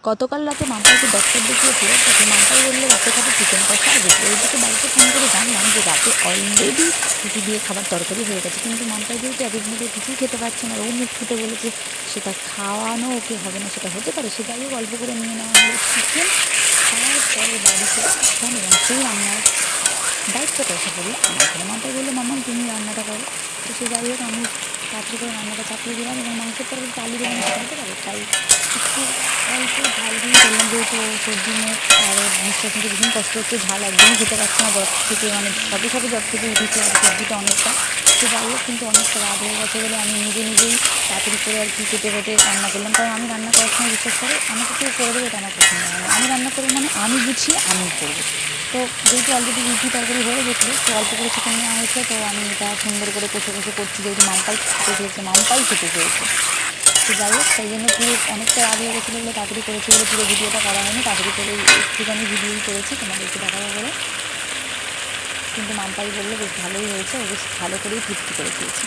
গতকাল রাতে মাম্পাইকে ডক্টর দেখিয়েছিল, তাকে মাম্পাই বললো রাতে খাবে চিকেন কষা আর রুটি। ওইদিকে বাড়িতে ফোন করে জানলাম যে রাতে অলরেডি রুটি দিয়ে খাবার তরকারি হয়ে গেছে, কিন্তু মাম্পাই যেহেতু একের মধ্যে কিছুই খেতে পারছে না, ও মুখ ফুটে বলেছে সেটা খাওয়ানো ওকে হবে না, সেটা হতে পারে। সে যাই হোক অল্প করে নিয়ে নেওয়া হলো চিকেন। খাওয়ার পরে বাড়িতে আসলাম এবং সেই রান্নার দায়িত্বটা এসে পড়লো আমার ঘরে। মাম্পাই বললো মাম্মা তুমি রান্নাটা করো। তো সে যাই হোক আমি তাড়াতাড়ি করে রান্নাটা চাপিয়ে দিলাম এবং মাংসের তরকারিতে আলু দেবো না সেটা হতে পারে, তাই একটু অল্প ঝাল দিয়ে করলাম, যেহেতু সর্দি মুখ আর নিঃশ্বাস নিতে ভীষণ কষ্ট হচ্ছে, ঝাল একদমই খেতে পারছে না, জ্বর থেকে মানে সবে সবে জ্বর থেকে উঠেছে আর সর্দিটা অনেকটা। তো যাই হোক কিন্তু অনেকটা রাত হয়ে গেছে বলে আমি নিজেই তাড়াতাড়ি করে আর কি কেটে কেটে রান্না করলাম, কারণ আমি রান্না করার সময় বিশ্বাস করে আমাকে কেউ করে দেবে এটা আমার পছন্দ হয় না। আমি রান্না করবো মানে আমি গুছিয়ে আমি করবো। তো যেহেতু অলরেডি রুটি তরকারি হয়ে গেছিলো, তো অল্প করে চিকেন নেওয়া হয়েছে, তো আমি এটা সুন্দর করে কষে কষে করছি, যেহেতু মাম্পাই খেতে চেয়েছে। তো যাই হোক সেই জন্য পুরো অনেকটা রাত হয়ে গেছিলো বলে তাড়াতাড়ি করেছি বলে পুরো ভিডিওটা করা হয়নি, তাড়াতাড়ি করে একটুখানি ভিডিওই করেছি তোমাদেরকে দেখাবো বলে। কিন্তু মাম্পাই বললো বেশ ভালোই হয়েছে, ও বেশ ভালো করেই তৃপ্তি করে খেয়েছি।